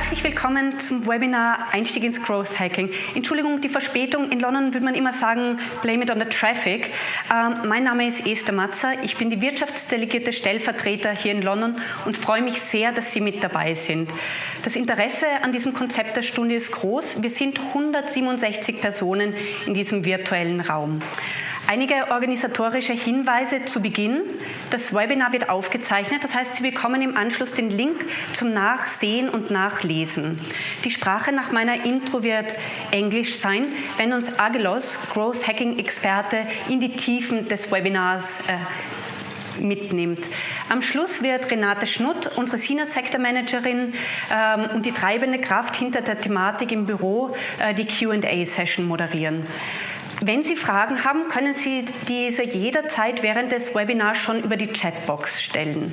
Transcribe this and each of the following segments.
Herzlich willkommen zum Webinar Einstieg ins Growth Hacking. Entschuldigung, die Verspätung. In London würde man immer sagen, blame it on the traffic. Mein Name ist Erste Tipps. Ich bin die wirtschaftsdelegierte Stellvertreter hier in London und freue mich sehr, dass Sie mit dabei sind. Das Interesse an diesem Konzept der Stunde ist groß. Wir sind 167 Personen in diesem virtuellen Raum. Einige organisatorische Hinweise zu Beginn. Das Webinar wird aufgezeichnet, das heißt, Sie bekommen im Anschluss den Link zum Nachsehen und Nachlesen. Die Sprache nach meiner Intro wird Englisch sein, wenn uns Aggelos, Growth Hacking Experte, in die Tiefen des Webinars mitnimmt. Am Schluss wird Renate Schnutt, unsere Senior Sector Managerin und die treibende Kraft hinter der Thematik im Büro, die Q&A-Session moderieren. Wenn Sie Fragen haben, können Sie diese jederzeit während des Webinars schon über die Chatbox stellen.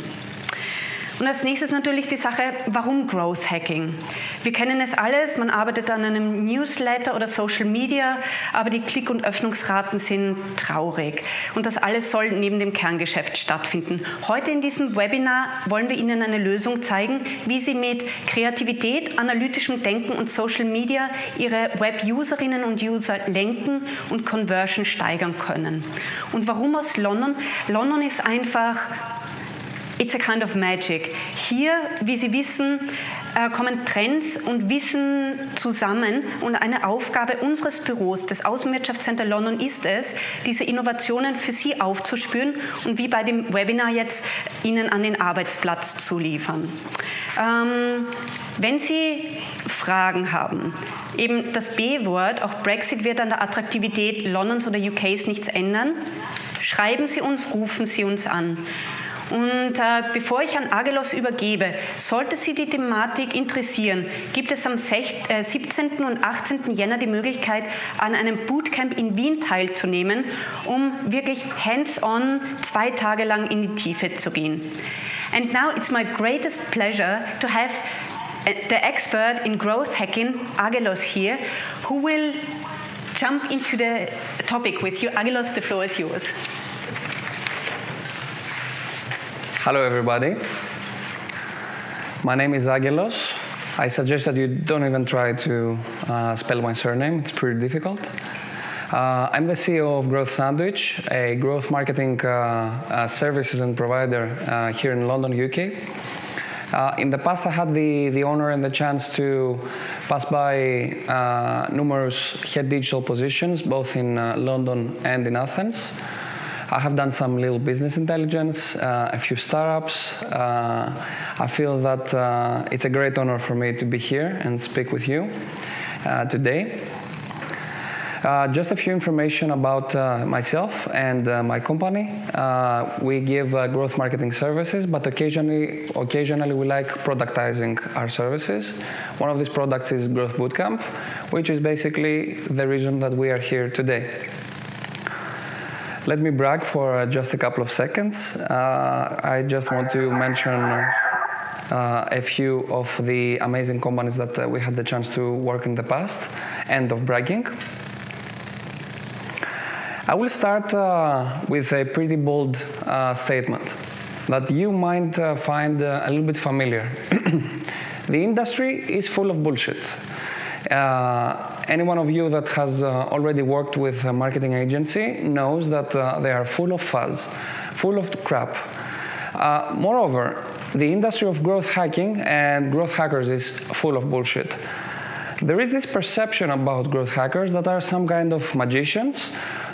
Und als nächstes natürlich die Sache, warum Growth Hacking? Wir kennen es alles, man arbeitet an einem Newsletter oder Social Media, aber die Klick- und Öffnungsraten sind traurig. Und das alles soll neben dem Kerngeschäft stattfinden. Heute in diesem Webinar wollen wir Ihnen eine Lösung zeigen, wie Sie mit Kreativität, analytischem Denken und Social Media Ihre Web-Userinnen und User lenken und Conversion steigern können. Und warum aus London? London ist einfach it's a kind of magic. Hier, wie Sie wissen, kommen Trends und Wissen zusammen und eine Aufgabe unseres Büros, des Außenwirtschaftscenter London, ist es, diese Innovationen für Sie aufzuspüren und wie bei dem Webinar jetzt Ihnen an den Arbeitsplatz zu liefern. Wenn Sie Fragen haben, eben das B-Wort, auch Brexit wird an der Attraktivität Londons oder UKs nichts ändern, schreiben Sie uns, rufen Sie uns an. Und bevor ich an Aggelos übergebe, sollte Sie die Thematik interessieren, gibt es am 17. und 18. Jänner die Möglichkeit, an einem Bootcamp in Wien teilzunehmen, um wirklich hands-on 2 Tage lang in die Tiefe zu gehen. And now it's my greatest pleasure to have the expert in growth hacking, Aggelos, here, who will jump into the topic with you. Aggelos, the floor is yours. Hello, everybody. My name is Aggelos. I suggest that you don't even try to spell my surname. It's pretty difficult. I'm the CEO of Growth Sandwich, a growth marketing services and provider here in London, UK. In the past, I had the honor and the chance to pass by numerous head digital positions, both in London and in Athens. I have done some little business intelligence, a few startups. I feel that it's a great honor for me to be here and speak with you today. Just a few information about myself and my company. We give growth marketing services, but occasionally we like productizing our services. One of these products is Growth Bootcamp, which is basically the reason that we are here today. Let me brag for just a couple of seconds. I just want to mention a few of the amazing companies that we had the chance to work in the past. End of bragging. I will start with a pretty bold statement that you might find a little bit familiar. The industry is full of bullshit. Any one of you that has already worked with a marketing agency knows that they are full of fuzz, full of crap. Moreover, the industry of growth hacking and growth hackers is full of bullshit. There is this perception about growth hackers that are some kind of magicians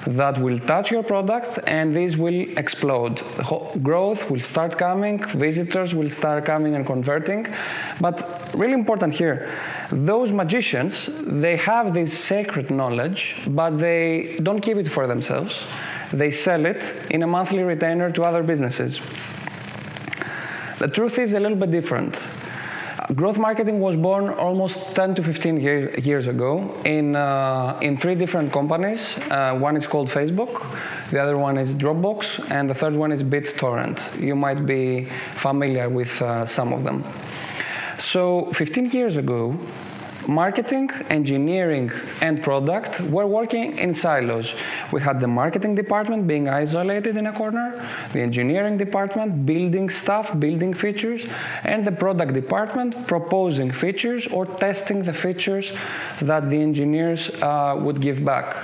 that will touch your product and these will explode. Growth will start coming, visitors will start coming and converting. But really important here, those magicians, they have this sacred knowledge, but they don't keep it for themselves. They sell it in a monthly retainer to other businesses. The truth is a little bit different. Growth marketing was born almost 10 to 15 years ago in 3 different companies. One is called Facebook, the other one is Dropbox, and the third one is BitTorrent. You might be familiar with some of them. So 15 years ago, marketing, engineering, and product were working in silos. We had the marketing department being isolated in a corner, the engineering department building stuff, building features, and the product department proposing features or testing the features that the engineers would give back.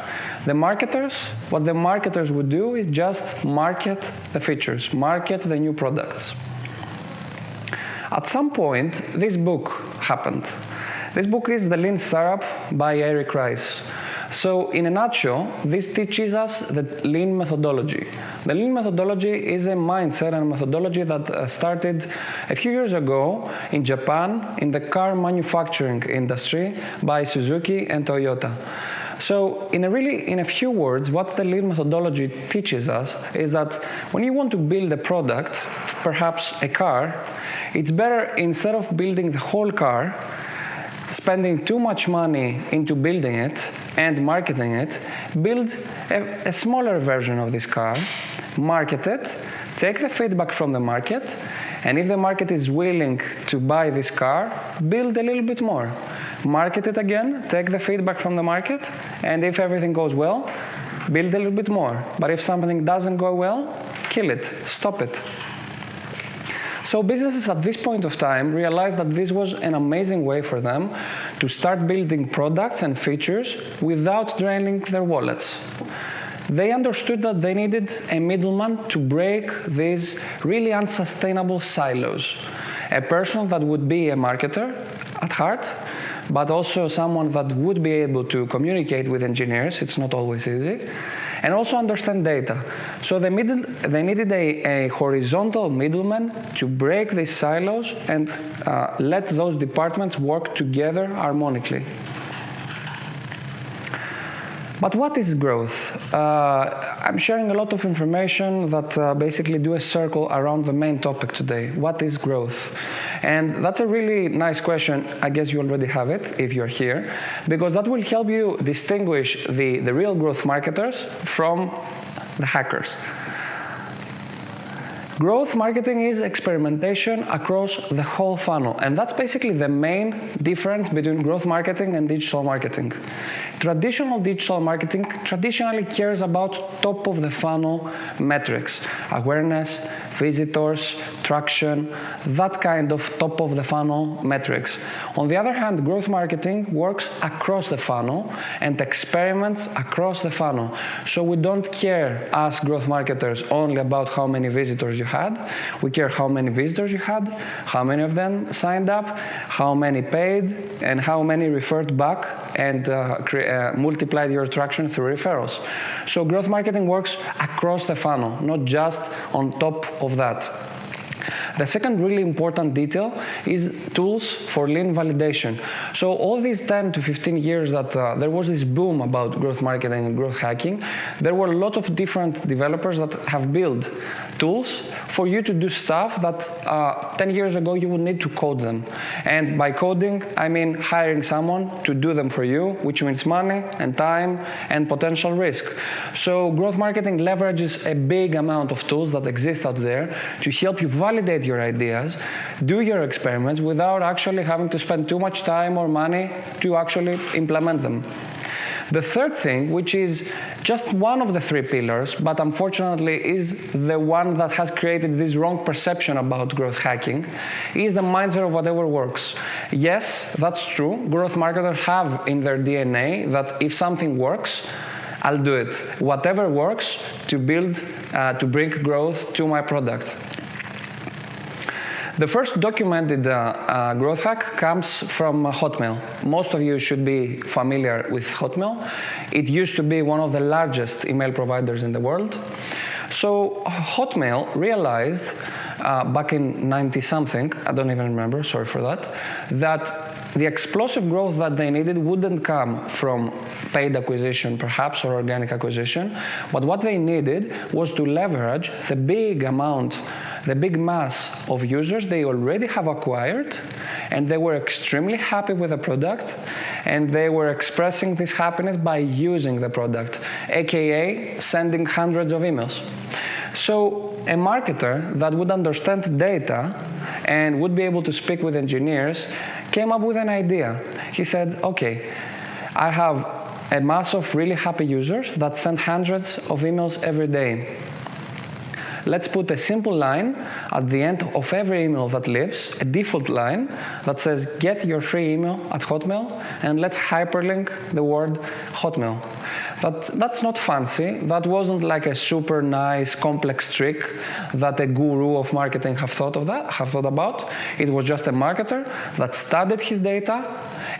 What the marketers would do is just market the features, market the new products. At some point, this book happened. This book is The Lean Startup by Eric Rice. So in a nutshell, this teaches us the lean methodology. The lean methodology is a mindset and a methodology that started a few years ago in Japan in the car manufacturing industry by Suzuki and Toyota. So in a few words, what the lean methodology teaches us is that when you want to build a product, perhaps a car, it's better, instead of building the whole car, spending too much money into building it and marketing it, build a smaller version of this car, market it, take the feedback from the market, and if the market is willing to buy this car, build a little bit more. Market it again, take the feedback from the market, and if everything goes well, build a little bit more. But if something doesn't go well, kill it, stop it. So businesses at this point of time realized that this was an amazing way for them to start building products and features without draining their wallets. They understood that they needed a middleman to break these really unsustainable silos. A person that would be a marketer at heart, but also someone that would be able to communicate with engineers. It's not always easy. And also understand data. So they needed a horizontal middleman to break these silos and let those departments work together harmonically. But what is growth? I'm sharing a lot of information that basically do a circle around the main topic today. What is growth? And that's a really nice question. I guess you already have it if you're here, because that will help you distinguish the real growth marketers from the hackers. Growth marketing is experimentation across the whole funnel, and that's basically the main difference between growth marketing and digital marketing. Traditional digital marketing traditionally cares about top of the funnel metrics, awareness, visitors, traction, that kind of top of the funnel metrics. On the other hand, growth marketing works across the funnel and experiments across the funnel. So we don't care as growth marketers only about how many visitors you had. We care how many visitors you had, how many of them signed up, how many paid, and how many referred back and multiplied your traction through referrals. So growth marketing works across the funnel, not just on top of that. The second really important detail is tools for lean validation. So all these 10 to 15 years that there was this boom about growth marketing and growth hacking, there were a lot of different developers that have built tools for you to do stuff that 10 years ago you would need to code them. And by coding, I mean hiring someone to do them for you, which means money and time and potential risk. So growth marketing leverages a big amount of tools that exist out there to help you validate your ideas, do your experiments without actually having to spend too much time or money to actually implement them. The third thing, which is just one of the three pillars, but unfortunately is the one that has created this wrong perception about growth hacking, is the mindset of whatever works. Yes, that's true. Growth marketers have in their DNA that if something works, I'll do it. Whatever works to bring growth to my product. The first documented growth hack comes from Hotmail. Most of you should be familiar with Hotmail. It used to be one of the largest email providers in the world. So Hotmail realized back in 90-something, I don't even remember, sorry for that, that the explosive growth that they needed wouldn't come from paid acquisition, perhaps, or organic acquisition, but what they needed was to leverage the big mass of users they already have acquired, and they were extremely happy with the product, and they were expressing this happiness by using the product, aka sending hundreds of emails. So a marketer that would understand data and would be able to speak with engineers came up with an idea. He said, okay, I have a mass of really happy users that send hundreds of emails every day. Let's put a simple line at the end of every email that leaves, a default line that says, get your free email at Hotmail, and let's hyperlink the word Hotmail. That's not fancy. That wasn't like a super nice, complex trick that a guru of marketing have thought about. It was just a marketer that studied his data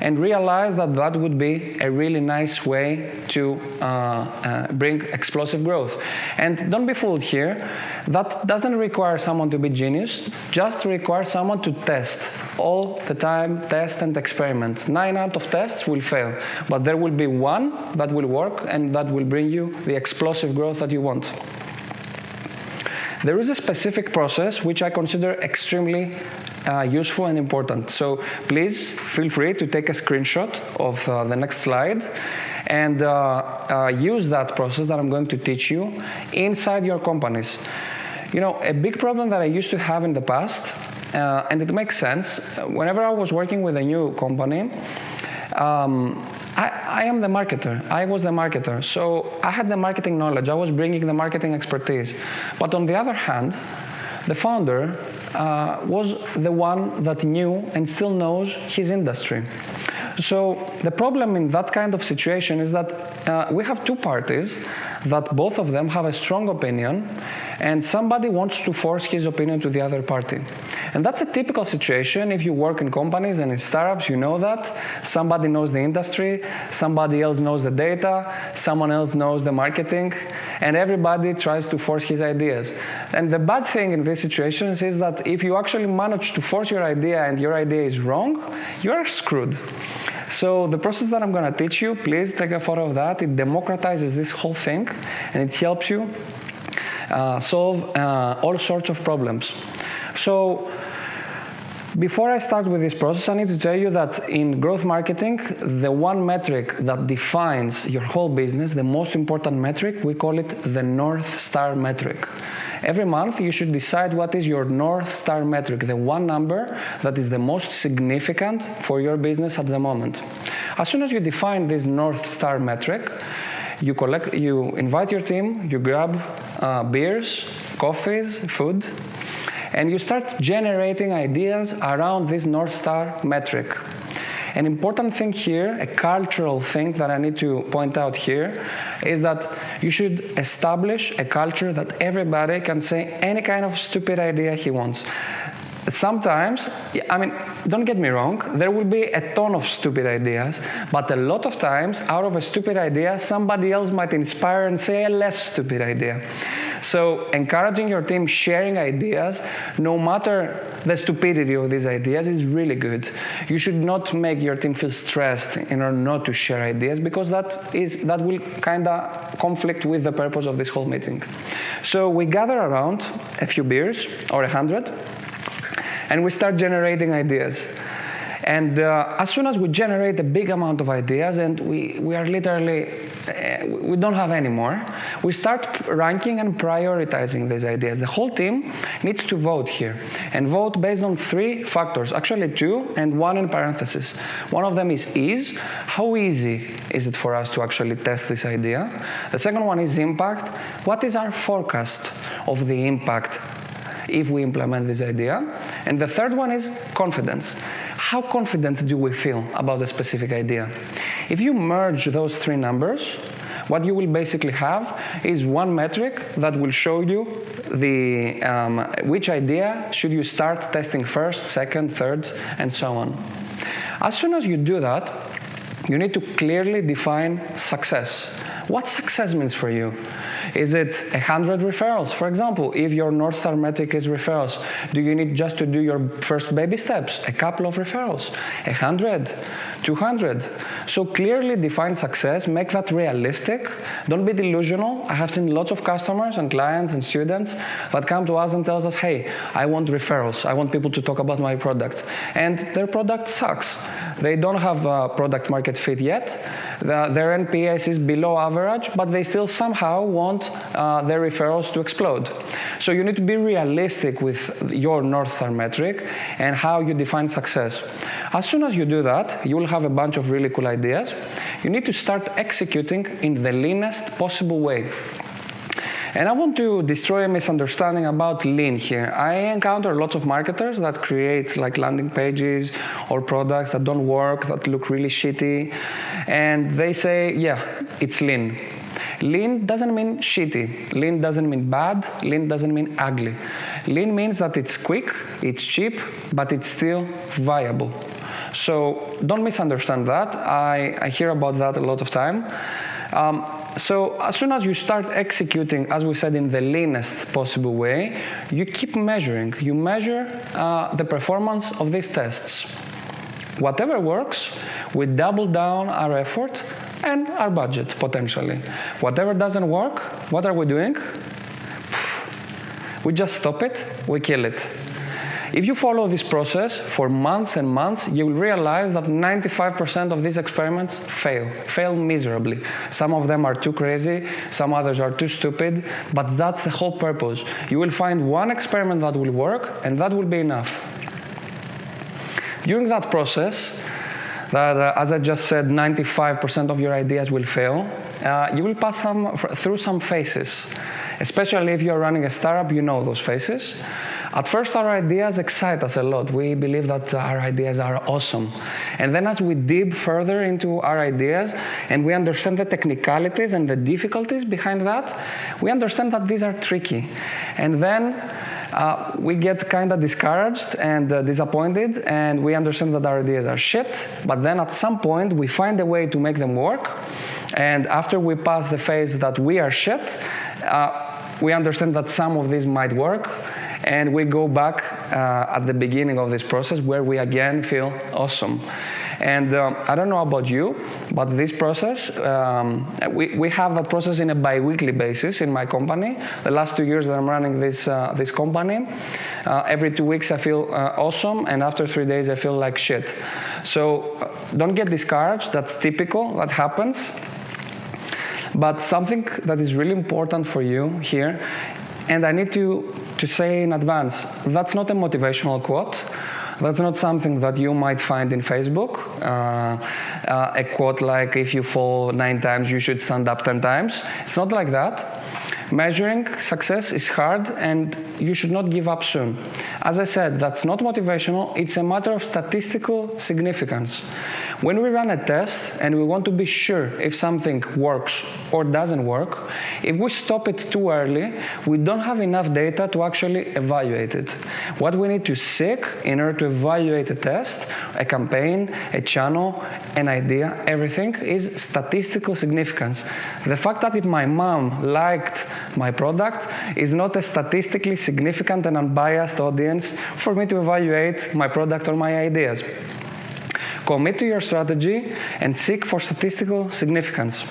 and realized that that would be a really nice way to bring explosive growth. And don't be fooled here. That doesn't require someone to be genius, just requires someone to test all the time, test and experiment. 9 out of tests will fail, but there will be one that will work and that will bring you the explosive growth that you want. There is a specific process which I consider extremely useful and important. So please feel free to take a screenshot of the next slide and use that process that I'm going to teach you inside your companies. You know, a big problem that I used to have in the past, and it makes sense, whenever I was working with a new company, I am the marketer. I was the marketer. So I had the marketing knowledge. I was bringing the marketing expertise. But on the other hand, the founder was the one that knew and still knows his industry. So the problem in that kind of situation is that we have two parties that both of them have a strong opinion, and somebody wants to force his opinion to the other party. And that's a typical situation. If you work in companies and in startups, you know that. Somebody knows the industry, somebody else knows the data, someone else knows the marketing, and everybody tries to force his ideas. And the bad thing in these situations is that if you actually manage to force your idea and your idea is wrong, you are screwed. So the process that I'm going to teach you, please take a photo of that. It democratizes this whole thing, and it helps you solve all sorts of problems. So before I start with this process, I need to tell you that in growth marketing, the one metric that defines your whole business, the most important metric, we call it the North Star metric. Every month, you should decide what is your North Star metric, the one number that is the most significant for your business at the moment. As soon as you define this North Star metric, you invite your team, you grab beers, coffees, food, and you start generating ideas around this North Star metric. An important thing here, a cultural thing that I need to point out here, is that you should establish a culture that everybody can say any kind of stupid idea he wants. Sometimes, I mean, don't get me wrong, there will be a ton of stupid ideas, but a lot of times, out of a stupid idea, somebody else might inspire and say a less stupid idea. So encouraging your team sharing ideas, no matter the stupidity of these ideas, is really good. You should not make your team feel stressed in order not to share ideas, because that will kind of conflict with the purpose of this whole meeting. So we gather around a few beers, or 100, and we start generating ideas. And as soon as we generate a big amount of ideas, and we are literally, we don't have any more, we start ranking and prioritizing these ideas. The whole team needs to vote here, and vote based on 3 factors, actually 2 and 1 in parentheses. One of them is ease. How easy is it for us to actually test this idea? The second one is impact. What is our forecast of the impact if we implement this idea? And the third one is confidence. How confident do we feel about a specific idea? If you merge those 3 numbers, what you will basically have is one metric that will show you which idea should you start testing first, second, third, and so on. As soon as you do that, you need to clearly define success. What success means for you? Is it 100 referrals? For example, if your North Star metric is referrals, do you need just to do your first baby steps? A couple of referrals? 100? 200? So clearly define success, make that realistic. Don't be delusional. I have seen lots of customers and clients and students that come to us and tells us, hey, I want referrals. I want people to talk about my product. And their product sucks. They don't have product market fit yet. Their NPS is below average average, but they still somehow want their referrals to explode. So you need to be realistic with your North Star metric and how you define success. As soon as you do that, you will have a bunch of really cool ideas. You need to start executing in the leanest possible way. And I want to destroy a misunderstanding about lean here. I encounter lots of marketers that create like landing pages or products that don't work, that look really shitty. And they say, yeah, it's lean. Lean doesn't mean shitty. Lean doesn't mean bad. Lean doesn't mean ugly. Lean means that it's quick, it's cheap, but it's still viable. So don't misunderstand that. I hear about that a lot of time. So as soon as you start executing, as we said, in the leanest possible way, you keep measuring. You measure the performance of these tests. Whatever works, we double down our effort and our budget, potentially. Whatever doesn't work, what are we doing? We just stop it, we kill it. If you follow this process for months and months, you will realize that 95% of these experiments fail miserably. Some of them are too crazy, some others are too stupid, but that's the whole purpose. You will find one experiment that will work, and that will be enough. During that process, that, as I just said, 95% of your ideas will fail, you will pass through some phases. Especially if you're running a startup, you know those phases. At first, our ideas excite us a lot. We believe that our ideas are awesome. And then as we dig further into our ideas and we understand the technicalities and the difficulties behind that, we understand that these are tricky. And then we get kind of discouraged and disappointed, and we understand that our ideas are shit. But then at some point, we find a way to make them work. And after we pass the phase that we are shit, we understand that some of these might work. And we go back at the beginning of this process where we again feel awesome. And I don't know about you, but this process, we have that process in a bi-weekly basis in my company. The last 2 years that I'm running this company, every 2 weeks I feel awesome, and after 3 days I feel like shit. So don't get discouraged. That's typical. That happens. But something that is really important for you here, and I need to say in advance, that's not a motivational quote. That's not something that you might find in Facebook. A quote like, if you fall 9 times, you should stand up 10 times. It's not like that. Measuring success is hard, and you should not give up soon. As I said, that's not motivational. It's a matter of statistical significance. When we run a test and we want to be sure if something works or doesn't work, if we stop it too early, we don't have enough data to actually evaluate it. What we need to seek in order to evaluate a test, a campaign, a channel, an idea, everything, is statistical significance. The fact that if my mom liked my product is not a statistically significant and unbiased audience for me to evaluate my product or my ideas. Commit to your strategy and seek for statistical significance.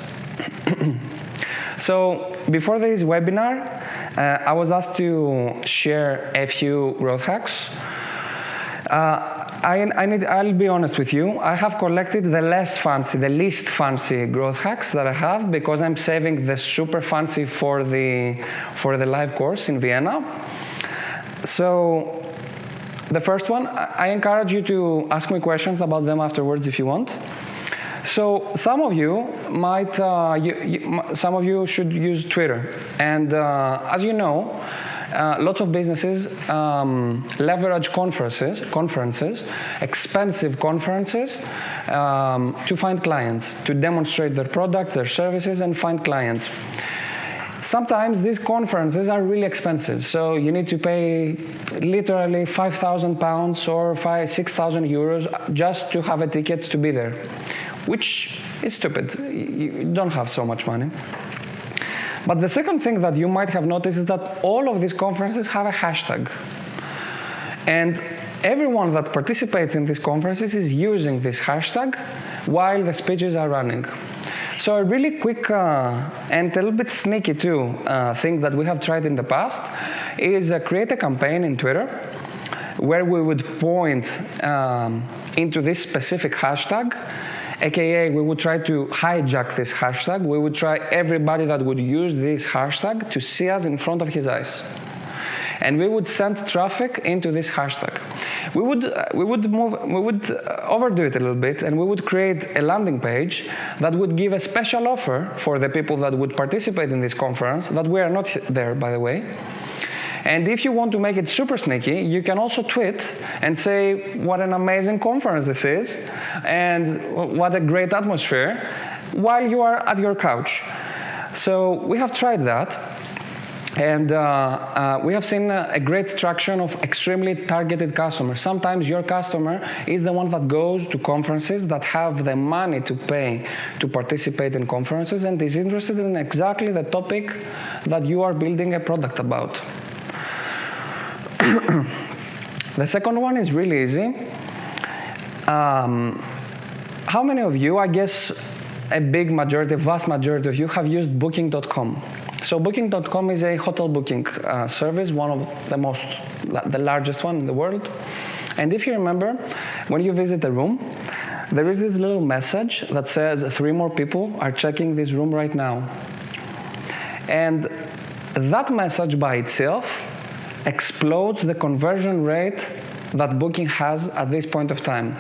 So before this webinar, I was asked to share a few growth hacks. I'll be honest with you. I have collected the least fancy growth hacks that I have, because I'm saving the super fancy for the live course in Vienna. So the first one, I encourage you to ask me questions about them afterwards if you want. So some of you might, some of you should use Twitter, and as you know, lots of businesses leverage conferences, expensive conferences, to find clients, to demonstrate their products, their services, and find clients. Sometimes these conferences are really expensive, so you need to pay literally £5,000 or 6,000 euros just to have a ticket to be there, which is stupid. You don't have so much money. But the second thing that you might have noticed is that all of these conferences have a hashtag. And everyone that participates in these conferences is using this hashtag while the speeches are running. So a really quick and a little bit sneaky too thing that we have tried in the past is create a campaign in Twitter where we would point into this specific hashtag AKA, we would try to hijack this hashtag. We would try everybody that would use this hashtag to see us in front of his eyes. And we would send traffic into this hashtag. We would overdo it a little bit, and we would create a landing page that would give a special offer for the people that would participate in this conference, that we are not there, by the way. And if you want to make it super sneaky, you can also tweet and say what an amazing conference this is and what a great atmosphere while you are at your couch. So we have tried that. And we have seen a great traction of extremely targeted customers. Sometimes your customer is the one that goes to conferences, that have the money to pay to participate in conferences, and is interested in exactly the topic that you are building a product about. The second one is really easy. How many of you, I guess a big majority, vast majority of you, have used Booking.com? So Booking.com is a hotel booking service, one of the largest one in the world. And if you remember, when you visit a room, there is this little message that says 3 more people are checking this room right now. And that message by itself explodes the conversion rate that Booking has at this point of time.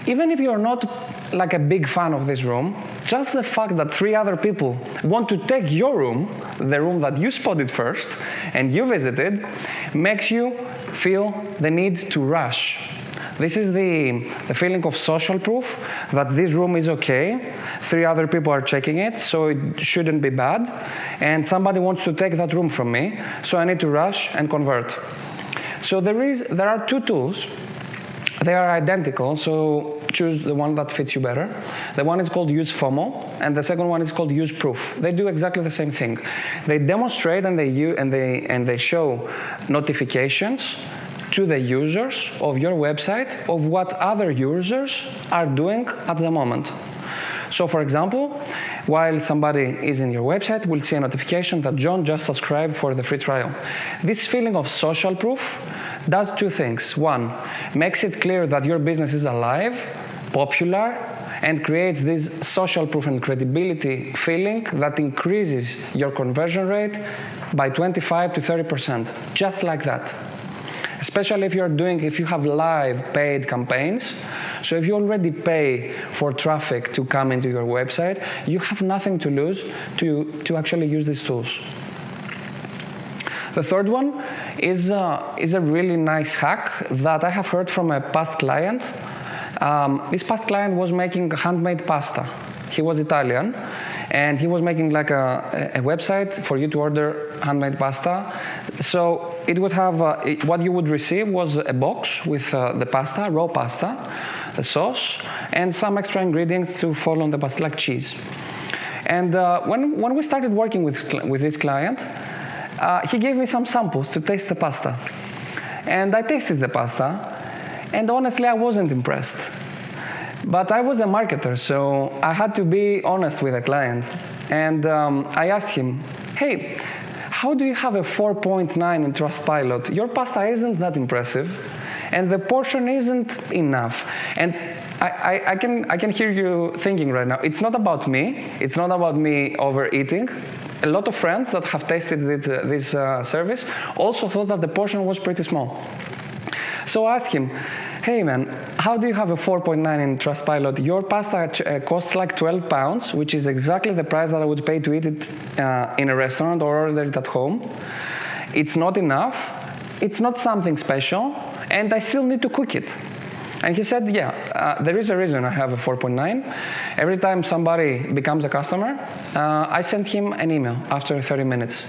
Even if you're not like a big fan of this room, just the fact that 3 other people want to take your room, the room that you spotted first and you visited, makes you feel the need to rush. This is the feeling of social proof that this room is okay, 3 other people are checking it, so it shouldn't be bad, and somebody wants to take that room from me, so I need to rush and convert. So there are 2 tools. They are identical, so choose the one that fits you better. The one is called Use FOMO, and the second one is called Use Proof. They do exactly the same thing. They demonstrate and they show notifications to the users of your website of what other users are doing at the moment. So, for example, while somebody is in your website, we'll see a notification that John just subscribed for the free trial. This feeling of social proof does 2 things. 1, makes it clear that your business is alive, popular, and creates this social proof and credibility feeling that increases your conversion rate by 25 to 30%, just like that. Especially if you have live paid campaigns. So if you already pay for traffic to come into your website, you have nothing to lose to actually use these tools. The third one is a really nice hack that I have heard from a past client. This past client was making handmade pasta. He was Italian, and he was making like a website for you to order handmade pasta. So it would have, what you would receive was a box with the pasta, raw pasta, the sauce, and some extra ingredients to follow on the pasta, like cheese. And when we started working with this client, he gave me some samples to taste the pasta. And I tasted the pasta, and honestly, I wasn't impressed. But I was the marketer, so I had to be honest with the client. And I asked him, hey, how do you have a 4.9 in Trustpilot? Your pasta isn't that impressive, and the portion isn't enough. And I can hear you thinking right now, it's not about me. It's not about me overeating. A lot of friends that have tasted this service also thought that the portion was pretty small. So I asked him, hey man, how do you have a 4.9 in Trustpilot? Your pasta costs like 12 pounds, which is exactly the price that I would pay to eat it in a restaurant or order it at home. It's not enough, it's not something special, and I still need to cook it. And he said, yeah, there is a reason I have a 4.9. Every time somebody becomes a customer, I send him an email after 30 minutes.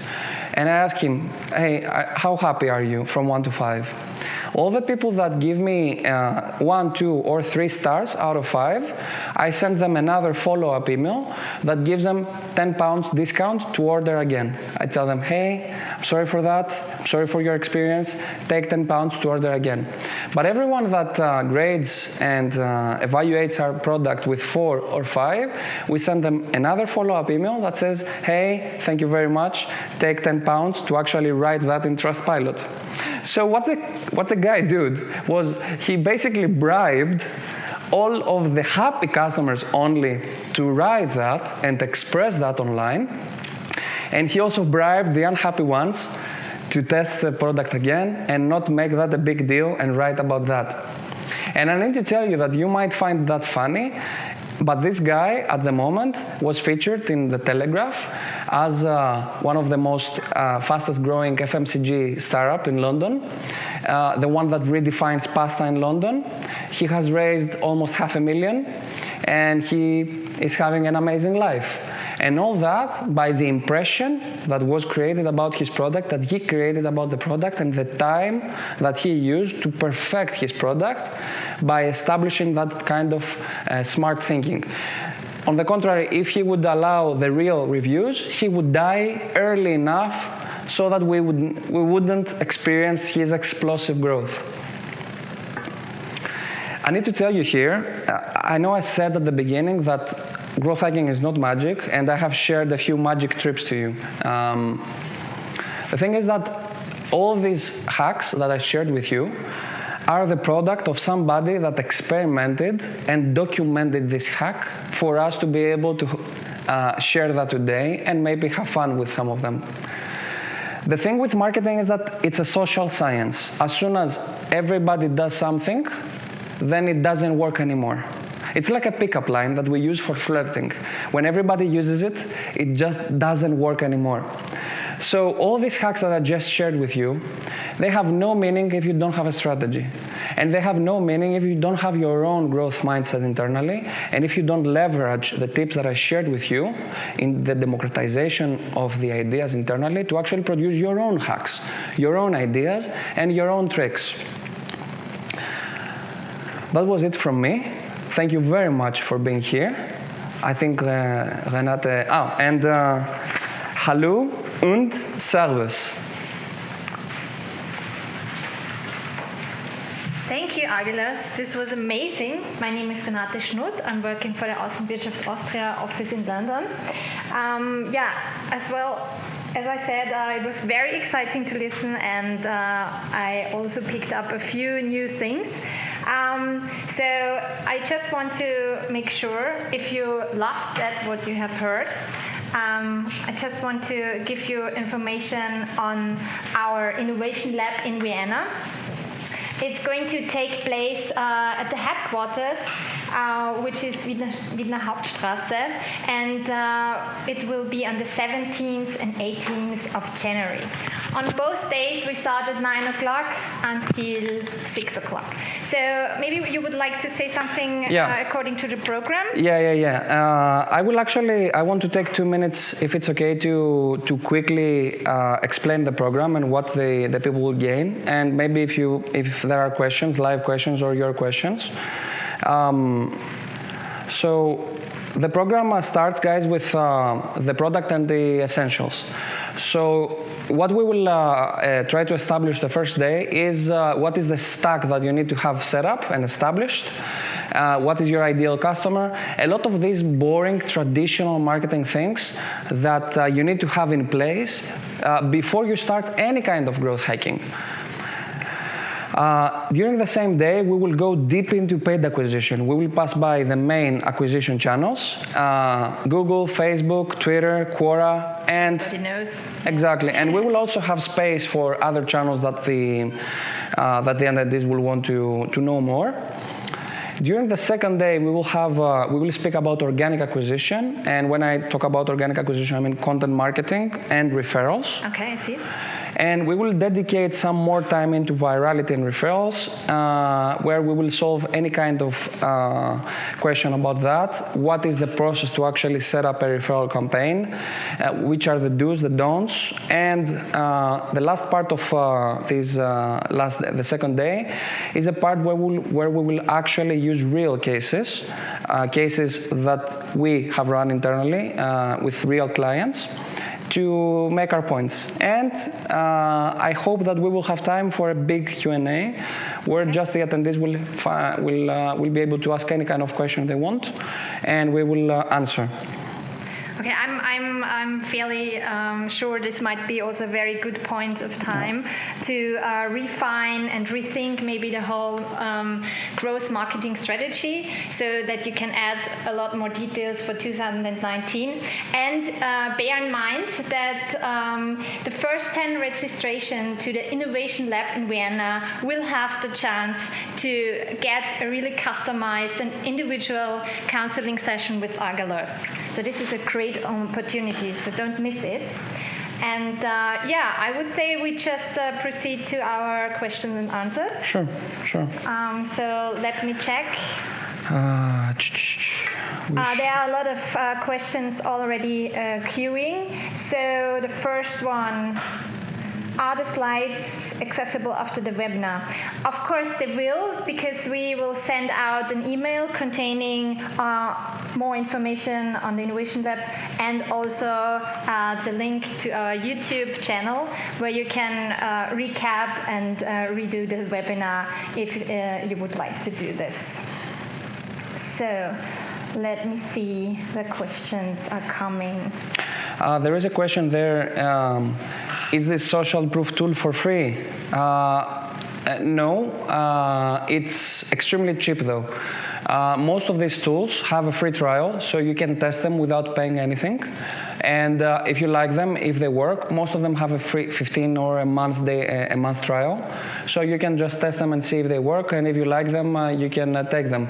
And I ask him, hey, how happy are you from 1 to 5? All the people that give me 1, 2, or 3 stars out of 5, I send them another follow-up email that gives them £10 discount to order again. I tell them, hey, I'm sorry for that. I'm sorry for your experience. Take £10 to order again. But everyone that grades and evaluates our product with 4 or 5, we send them another follow-up email that says, hey, thank you very much. Take £10 to actually write that in Trustpilot. So what the guy did was he basically bribed all of the happy customers only to write that and express that online. And he also bribed the unhappy ones to test the product again and not make that a big deal and write about that. And I need to tell you that you might find that funny, but this guy at the moment was featured in the Telegraph as one of the most fastest growing FMCG startup in London, the one that redefines pasta in London. He has raised almost $500,000 and he is having an amazing life. And all that by the impression that was created about his product, that he created about the product, and the time that he used to perfect his product by establishing that kind of smart thinking. On the contrary, if he would allow the real reviews, he would die early enough so that we wouldn't experience his explosive growth. I need to tell you here, I know I said at the beginning that growth hacking is not magic, and I have shared a few magic tricks to you. The thing is that all these hacks that I shared with you are the product of somebody that experimented and documented this hack for us to be able to share that today and maybe have fun with some of them. The thing with marketing is that it's a social science. As soon as everybody does something, then it doesn't work anymore. It's like a pickup line that we use for flirting. When everybody uses it, it just doesn't work anymore. So all these hacks that I just shared with you, they have no meaning if you don't have a strategy. And they have no meaning if you don't have your own growth mindset internally, and if you don't leverage the tips that I shared with you in the democratization of the ideas internally to actually produce your own hacks, your own ideas, and your own tricks. That was it from me. Thank you very much for being here. I think Renate, and hallo und servus. Thank you, Agilas. This was amazing. My name is Renate Schnutt. I'm working for the Außenwirtschaft Austria office in London. As well as I said, it was very exciting to listen, and I also picked up a few new things. So I just want to make sure if you laughed at what you have heard, I just want to give you information on our innovation lab in Vienna. It's going to take place at the headquarters, which is Wiener Hauptstraße, and it will be on the 17th and 18th of January. On both days, we start at 9 o'clock until 6 o'clock. So maybe you would like to say something according to the program? I want to take 2 minutes, if it's okay, to quickly explain the program and what the people will gain, and maybe if there are questions, live questions or your questions. So the program starts, guys, with the product and the essentials. So what we will try to establish the first day is what is the stack that you need to have set up and established. What is your ideal customer? A lot of these boring traditional marketing things that you need to have in place before you start any kind of growth hacking. During the same day, we will go deep into paid acquisition. We will pass by the main acquisition channels, Google, Facebook, Twitter, Quora, and exactly. And we will also have space for other channels that the entities will want to know more. During the second day, we will speak about organic acquisition. And when I talk about organic acquisition, I mean content marketing and referrals. Okay, I see. And we will dedicate some more time into virality and referrals, where we will solve any kind of question about that. What is the process to actually set up a referral campaign? Which are the do's, the don'ts? And the last part of the second day is a part where we will actually use real cases, cases that we have run internally with real clients, to make our points. And I hope that we will have time for a big Q&A where just the attendees will be able to ask any kind of question they want, and we will answer. Okay, I'm fairly sure this might be also a very good point of time to refine and rethink maybe the whole growth marketing strategy, so that you can add a lot more details for 2019. And bear in mind that the first 10 registration to the Innovation Lab in Vienna will have the chance to get a really customized and individual counseling session with Agalos. So this is a great opportunity, so don't miss it. And I would say we just proceed to our questions and answers. Sure. So let me check. There are a lot of questions already queuing. So the first one, are the slides accessible after the webinar? Of course they will, because we will send out an email containing more information on the Innovation Lab, and also the link to our YouTube channel, where you can recap and redo the webinar if you would like to do this. So let me see, the questions are coming. There is a question there. Is this social proof tool for free? No, it's extremely cheap though. Most of these tools have a free trial, so you can test them without paying anything. And if you like them, if they work, most of them have a free 15 or a month trial. So you can just test them and see if they work, and if you like them, you can take them.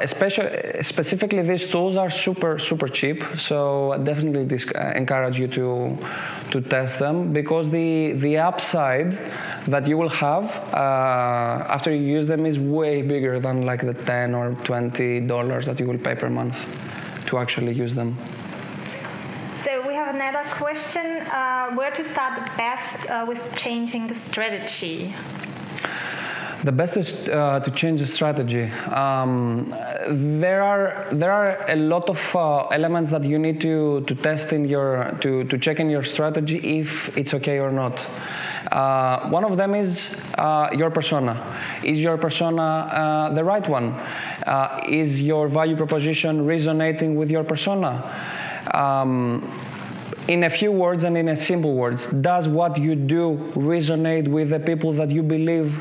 Specifically, these tools are super cheap, so I definitely encourage you to test them, because the upside that you will have after you use them is way bigger than like the $10 or $20 that you will pay per month to actually use them. So we have another question, where to start the best with changing the strategy? The best is to change the strategy. There are a lot of elements that you need to test in to check in your strategy if it's okay or not. One of them is your persona. Is your persona the right one? Is your value proposition resonating with your persona? In a few words and in a simple words, does what you do resonate with the people that you believe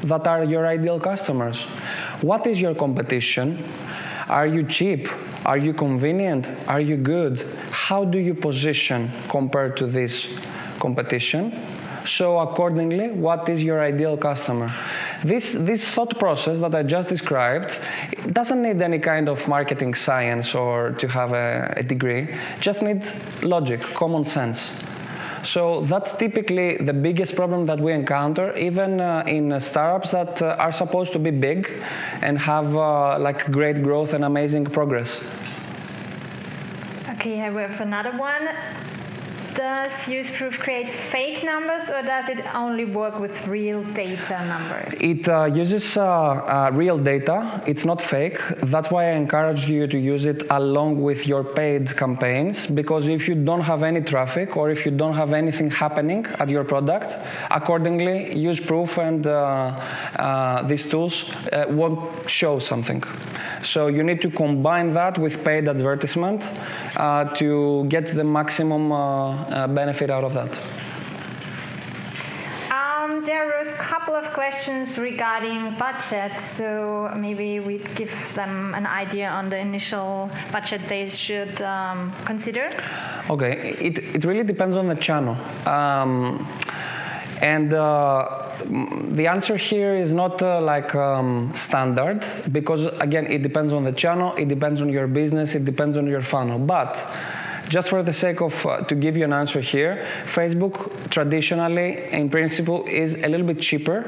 that are your ideal customers? What is your competition? Are you cheap? Are you convenient? Are you good? How do you position compared to this competition? So accordingly, what is your ideal customer? This thought process that I just described, it doesn't need any kind of marketing science or to have a degree. Just needs logic, common sense. So that's typically the biggest problem that we encounter, even in startups that are supposed to be big and have like great growth and amazing progress. Okay, I have another one. Does useproof create fake numbers, or does it only work with real data numbers? It uses real data. It's not fake. That's why I encourage you to use it along with your paid campaigns, because if you don't have any traffic or if you don't have anything happening at your product, accordingly, useproof and these tools won't show something. So you need to combine that with paid advertisement to get the maximum benefit out of that. There was a couple of questions regarding budget, so maybe we give them an idea on the initial budget they should consider. Okay, it really depends on the channel. And the answer here is not standard, because again, it depends on the channel, it depends on your business, it depends on your funnel. But just for the sake of, to give you an answer here, Facebook traditionally, in principle, is a little bit cheaper.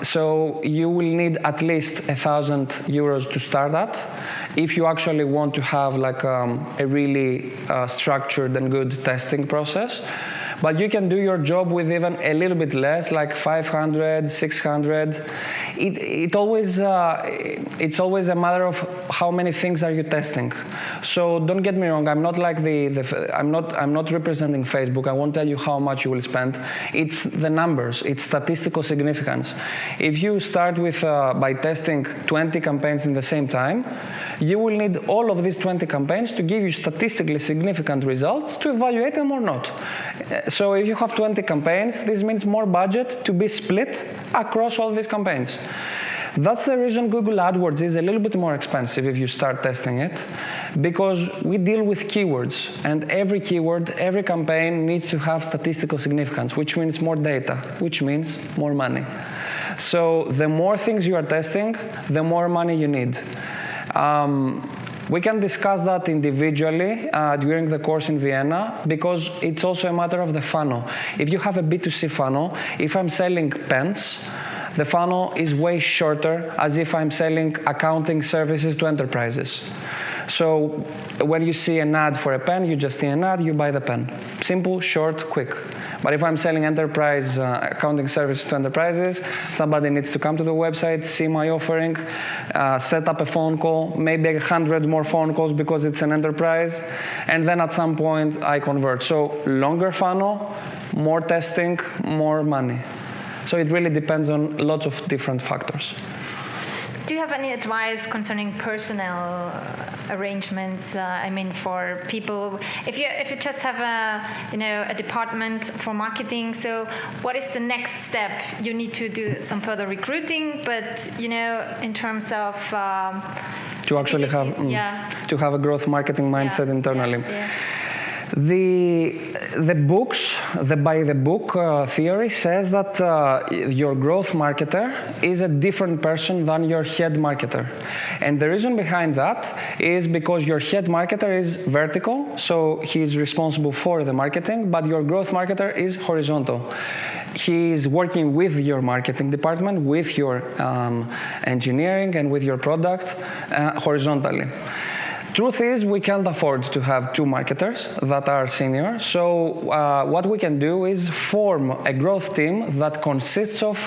So you will need at least €1,000 to start at, if you actually want to have like a really structured and good testing process. But you can do your job with even a little bit less, like 500, 600. It's always a matter of how many things are you testing. So don't get me wrong, I'm not like I'm not representing Facebook. I won't tell you how much you will spend. It's the numbers, it's statistical significance. If you start with by testing 20 campaigns in the same time, you will need all of these 20 campaigns to give you statistically significant results to evaluate them or not. So if you have 20 campaigns, this means more budget to be split across all these campaigns. That's the reason Google AdWords is a little bit more expensive if you start testing it, because we deal with keywords, and every keyword, every campaign needs to have statistical significance, which means more data, which means more money. So the more things you are testing, the more money you need. We can discuss that individually during the course in Vienna, because it's also a matter of the funnel. If you have a B2C funnel, if I'm selling pens, the funnel is way shorter as if I'm selling accounting services to enterprises. So when you see an ad for a pen, you just see an ad, you buy the pen. Simple, short, quick. But if I'm selling enterprise accounting services to enterprises, somebody needs to come to the website, see my offering, set up a phone call, maybe 100 more phone calls because it's an enterprise, and then at some point I convert. So longer funnel, more testing, more money. So it really depends on lots of different factors. Do you have any advice concerning personnel arrangements? I mean, for people, if you just have a department for marketing, so what is the next step? You need to do some further recruiting, but in terms of to actually have to have a growth marketing mindset internally. Yeah. The books, the by the book theory says that your growth marketer is a different person than your head marketer. And the reason behind that is because your head marketer is vertical, so he's responsible for the marketing, but your growth marketer is horizontal. He is working with your marketing department, with your engineering, and with your product horizontally. Truth is, we can't afford to have two marketers that are senior. So what we can do is form a growth team that consists of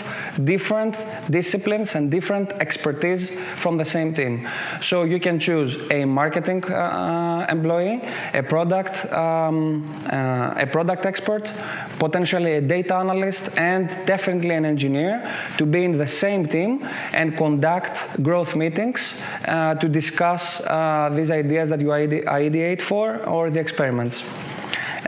different disciplines and different expertise from the same team. So you can choose a marketing employee, a product expert, potentially a data analyst, and definitely an engineer to be in the same team and conduct growth meetings to discuss these ideas that you ideate for, or the experiments.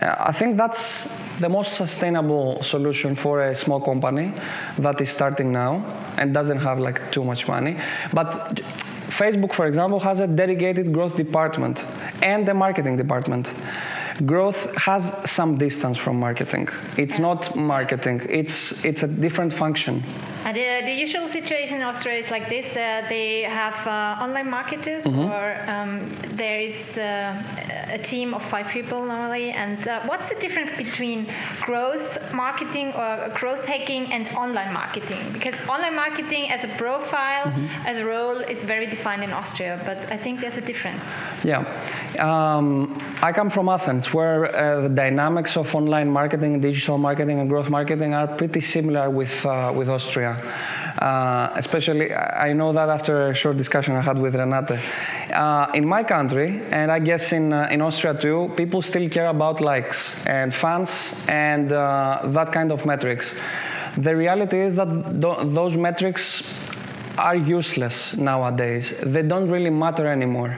I think that's the most sustainable solution for a small company that is starting now and doesn't have too much money. But Facebook, for example, has a dedicated growth department and a marketing department. Growth has some distance from marketing. It's not marketing. It's a different function. The usual situation in Austria is like this. They have online marketers, or there is a team of 5 people normally. And what's the difference between growth marketing or growth hacking and online marketing? Because online marketing as a profile, as a role, is very defined in Austria, but I think there's a difference. Yeah. I come from Athens, where the dynamics of online marketing, digital marketing, and growth marketing are pretty similar with Austria. Especially, I know that after a short discussion I had with Renate. In my country, and I guess in Austria too, people still care about likes and fans and that kind of metrics. The reality is that those metrics are useless nowadays. They don't really matter anymore.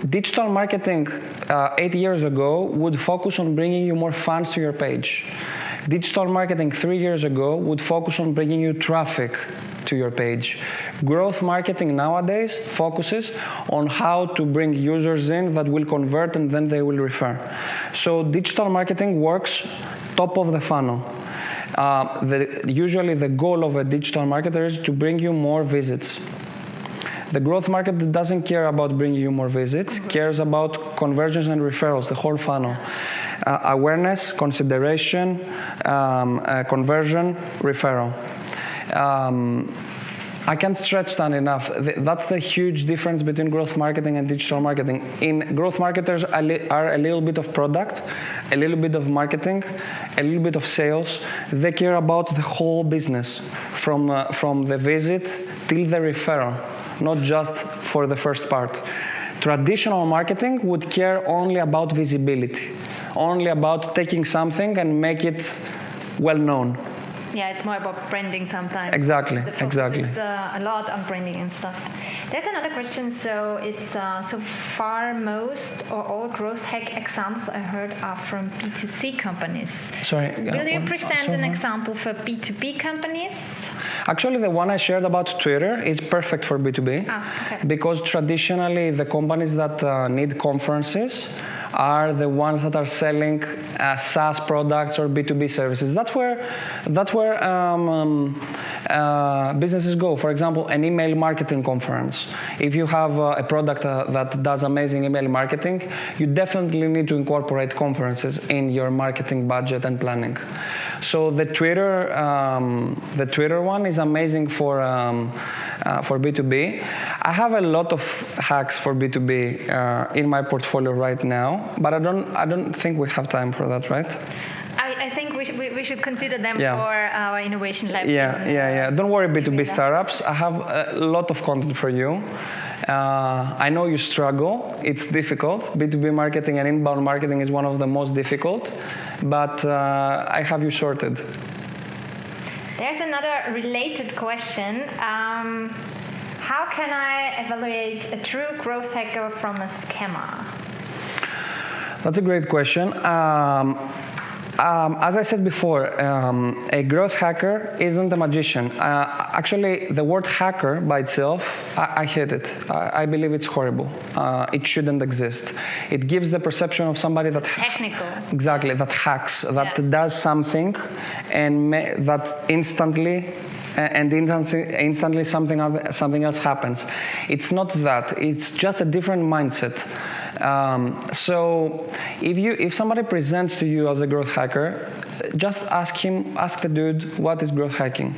Digital marketing 8 years ago would focus on bringing you more fans to your page. Digital marketing 3 years ago would focus on bringing you traffic to your page. Growth marketing nowadays focuses on how to bring users in that will convert and then they will refer. So digital marketing works top of the funnel. Usually the goal of a digital marketer is to bring you more visits. The growth market doesn't care about bringing you more visits, cares about conversions and referrals, the whole funnel. Awareness, consideration, conversion, referral. I can't stretch that enough. That's the huge difference between growth marketing and digital marketing. In growth marketers are a little bit of product, a little bit of marketing, a little bit of sales. They care about the whole business, from the visit till the referral, not just for the first part. Traditional marketing would care only about visibility, only about taking something and make it well known. Yeah, it's more about branding sometimes. Exactly, The focus exactly. is a lot on branding and stuff. There's another question. So it's so far most or all growth hack examples I heard are from B2C companies. Sorry. Will you present an example for B2B companies? Actually, the one I shared about Twitter is perfect for B2B, Okay. because traditionally the companies that need conferences are the ones that are selling SaaS products or B2B services. That's where businesses go. For example, an email marketing conference. If you have a product that does amazing email marketing, you definitely need to incorporate conferences in your marketing budget and planning. So the Twitter one is amazing for B2B. I have a lot of hacks for B2B in my portfolio right now, but I don't think we have time for that, right? I think we should consider them Yeah. for our innovation lab. Yeah. Don't worry, B2B startups. I have a lot of content for you. I know you struggle. It's difficult. B2B marketing and inbound marketing is one of the most difficult, but I have you sorted. There's another related question. How can I evaluate a true growth hacker from a scammer? That's a great question. As I said before, a growth hacker isn't a magician. Actually, the word hacker by itself, I hate it. I believe it's horrible. It shouldn't exist. It gives the perception of somebody that Technical. Exactly, that hacks, that does something, and that instantly something else happens. It's not that. It's just a different mindset. So if somebody presents to you as a growth hacker, just ask the dude, what is growth hacking?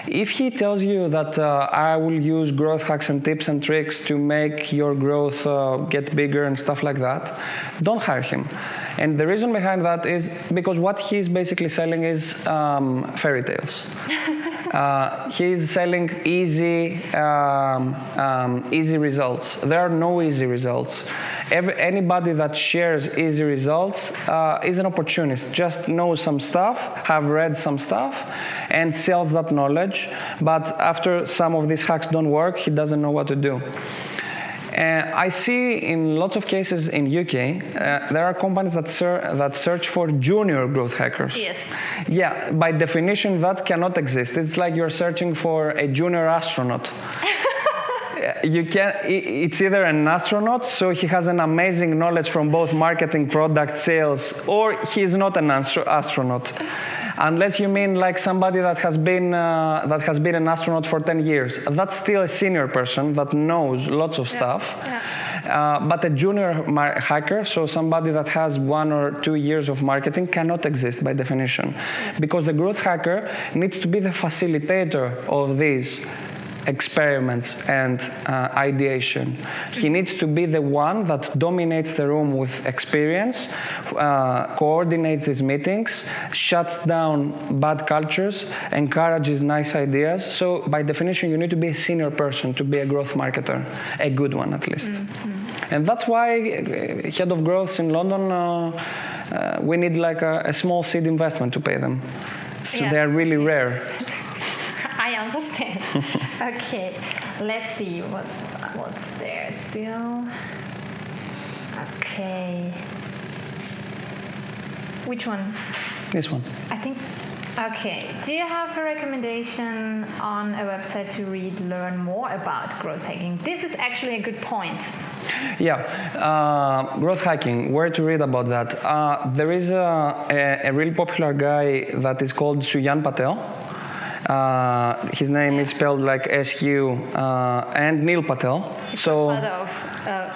If he tells you that I will use growth hacks and tips and tricks to make your growth get bigger and stuff like that, don't hire him. And the reason behind that is because what he's basically selling is fairy tales. He's selling easy results. There are no easy results. Anybody that shares easy results is an opportunist. Just knows some stuff, have read some stuff, and sells that knowledge. But after some of these hacks don't work, he doesn't know what to do. I see in lots of cases in UK, there are companies that search for junior growth hackers. Yes. Yeah, by definition, that cannot exist. It's like you're searching for a junior astronaut. It's either an astronaut, so he has an amazing knowledge from both marketing, product, sales, or he's not an astronaut. Unless you mean like somebody that has been an astronaut for 10 years. That's still a senior person that knows lots of stuff. Yeah. But a junior hacker, so somebody that has 1 or 2 years of marketing, cannot exist by definition. Because the growth hacker needs to be the facilitator of these experiments and ideation. He needs to be the one that dominates the room with experience, coordinates these meetings, shuts down bad cultures, encourages nice ideas. So by definition, you need to be a senior person to be a growth marketer, a good one at least. Mm-hmm. And that's why head of growths in London, we need like a small seed investment to pay them. So they're really rare. I understand. Okay, let's see what's there still. Okay. Which one? This one. I think. Okay. Do you have a recommendation on a website to learn more about growth hacking? This is actually a good point. Yeah, growth hacking, where to read about that? There is a really popular guy that is called Suyan Patel. His name is spelled like SU, and Neil Patel. So, father of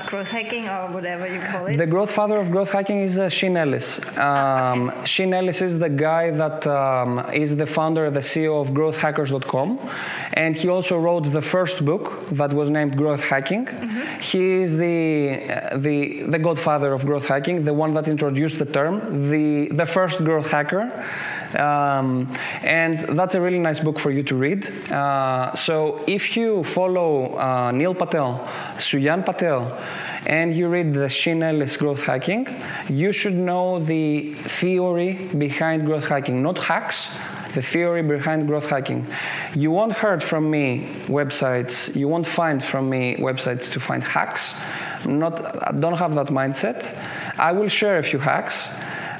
growth hacking or whatever you call it. The growth father of growth hacking is Shane Ellis. Okay. Shane Ellis is the guy that is the founder, the CEO of growthhackers.com, and he also wrote the first book that was named Growth Hacking. Mm-hmm. He is the godfather of growth hacking, the one that introduced the term, the first growth hacker. And that's a really nice book for you to read. So if you follow Neil Patel, Suyan Patel, and you read the Shane Ellis Growth Hacking, you should know the theory behind growth hacking, not hacks, the theory behind growth hacking. You won't hear from me websites, you won't find from me websites to find hacks. I don't have that mindset. I will share a few hacks,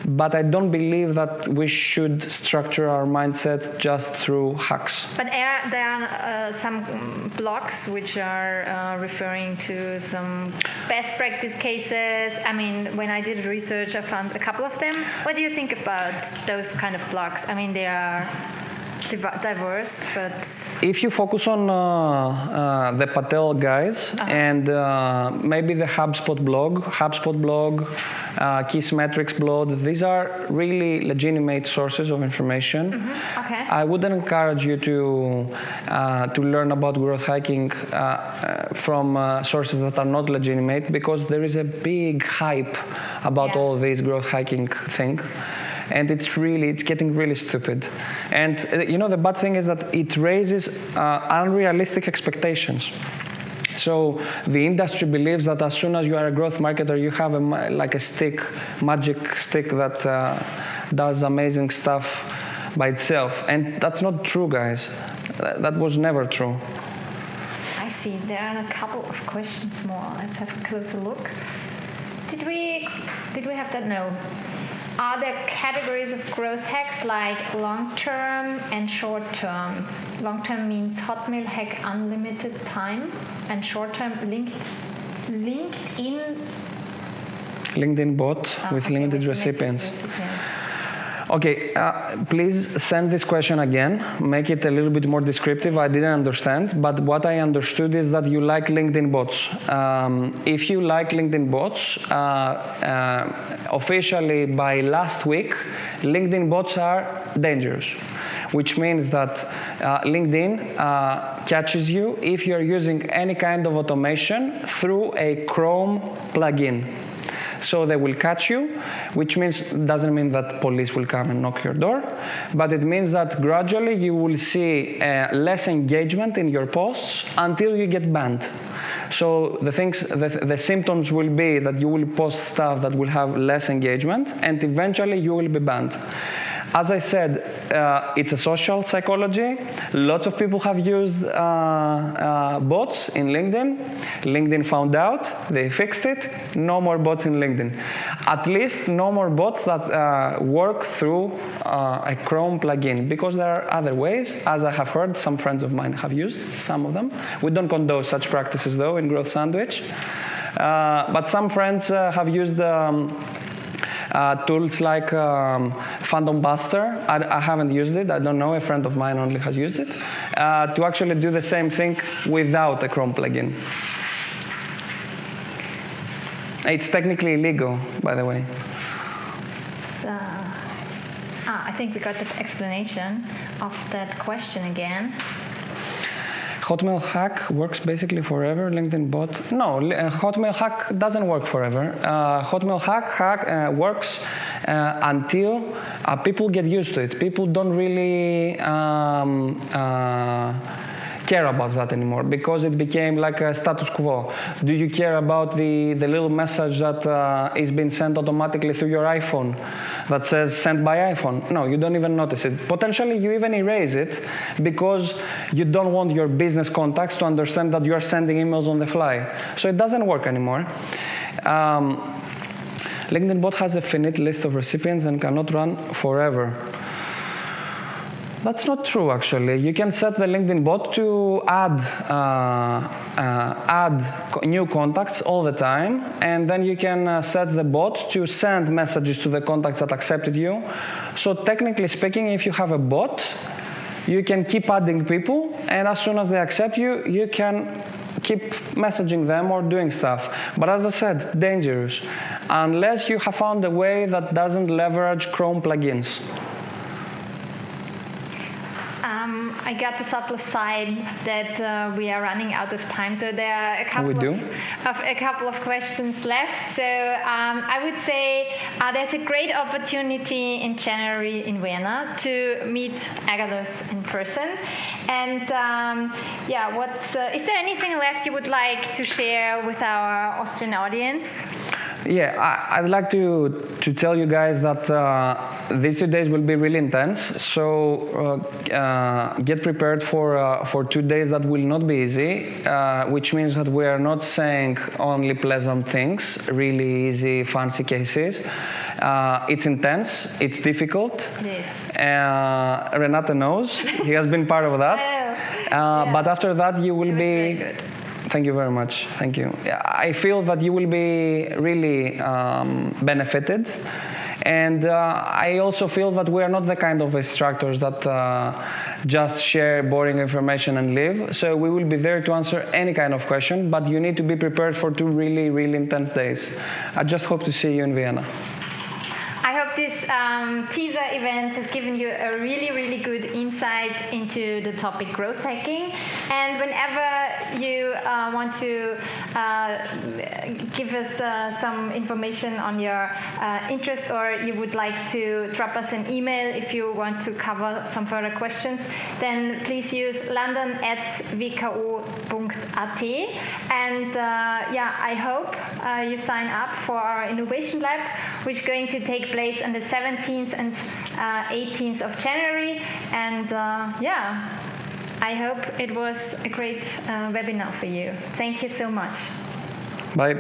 but I don't believe that we should structure our mindset just through hacks. But there are some blogs which are referring to some best practice cases. I mean, when I did research, I found a couple of them. What do you think about those kind of blogs? I mean, they are diverse, but... If you focus on the Patel guys and maybe the HubSpot blog, Kissmetrics blog, these are really legitimate sources of information. Mm-hmm. Okay. I wouldn't encourage you to learn about growth hacking from sources that are not legitimate, because there is a big hype about all this growth hacking thing. And it's getting really stupid. And the bad thing is that it raises unrealistic expectations. So the industry believes that as soon as you are a growth marketer, you have a magic stick that does amazing stuff by itself. And that's not true, guys. That was never true. I see. There are a couple of questions more. Let's have a closer look. Did we have that? No. Are there categories of growth hacks like long-term and short-term? Long-term means Hotmail hack unlimited time, and short-term LinkedIn bot with limited recipients. Okay, please send this question again. Make it a little bit more descriptive. I didn't understand, but what I understood is that you like LinkedIn bots. If you like LinkedIn bots, officially by last week, LinkedIn bots are dangerous, which means that LinkedIn catches you if you're using any kind of automation through a Chrome plugin. So they will catch you, which doesn't mean that police will come and knock your door, but it means that gradually you will see less engagement in your posts until you get banned. So the symptoms will be that you will post stuff that will have less engagement, and eventually you will be banned. As I said, it's a social psychology. Lots of people have used bots in LinkedIn. LinkedIn found out, they fixed it. No more bots in LinkedIn. At least no more bots that work through a Chrome plugin, because there are other ways. As I have heard, some friends of mine have used some of them. We don't condone such practices, though, in Growth Sandwich. But some friends have used tools like Phantom Buster. I haven't used it. I don't know. A friend of mine only has used it to actually do the same thing without a Chrome plugin. It's technically illegal, by the way. I think we got the explanation of that question again. Hotmail hack works basically forever. LinkedIn bot. No, Hotmail hack doesn't work forever. Hotmail hack works until people get used to it. People don't really care about that anymore, because it became like a status quo. Do you care about the little message that is being sent automatically through your iPhone that says sent by iPhone? No, you don't even notice it. Potentially you even erase it because you don't want your business contacts to understand that you are sending emails on the fly. So it doesn't work anymore. LinkedIn bot has a finite list of recipients and cannot run forever. That's not true, actually. You can set the LinkedIn bot to add new contacts all the time, and then you can set the bot to send messages to the contacts that accepted you. So technically speaking, if you have a bot, You can keep adding people, and as soon as they accept you, you can keep messaging them or doing stuff. But as I said, dangerous, unless you have found a way that doesn't leverage Chrome plugins. I got the subtle side that we are running out of time, so there are a couple of questions left. So I would say there's a great opportunity in January in Vienna to meet Agathos in person. And is there anything left you would like to share with our Austrian audience? Yeah, I'd like to tell you guys that these 2 days will be really intense. So get prepared for 2 days that will not be easy, which means that we are not saying only pleasant things, really easy, fancy cases. It's intense. It's difficult. It is. Renate knows. He has been part of that. But after that, you will be. Very good. Thank you very much. Thank you. I feel that you will be really benefited. And I also feel that we are not the kind of instructors that just share boring information and leave. So we will be there to answer any kind of question, but you need to be prepared for 2 really, really intense days. I just hope to see you in Vienna. I hope this teaser event has given you a really, really good insight into the topic growth hacking. And whenever you want to give us some information on your interest, or you would like to drop us an email if you want to cover some further questions, then please use london@wko.at. And I hope you sign up for our Innovation Lab, which is going to take place on the 17th and 18th of January. And I hope it was a great webinar for you. Thank you so much. Bye.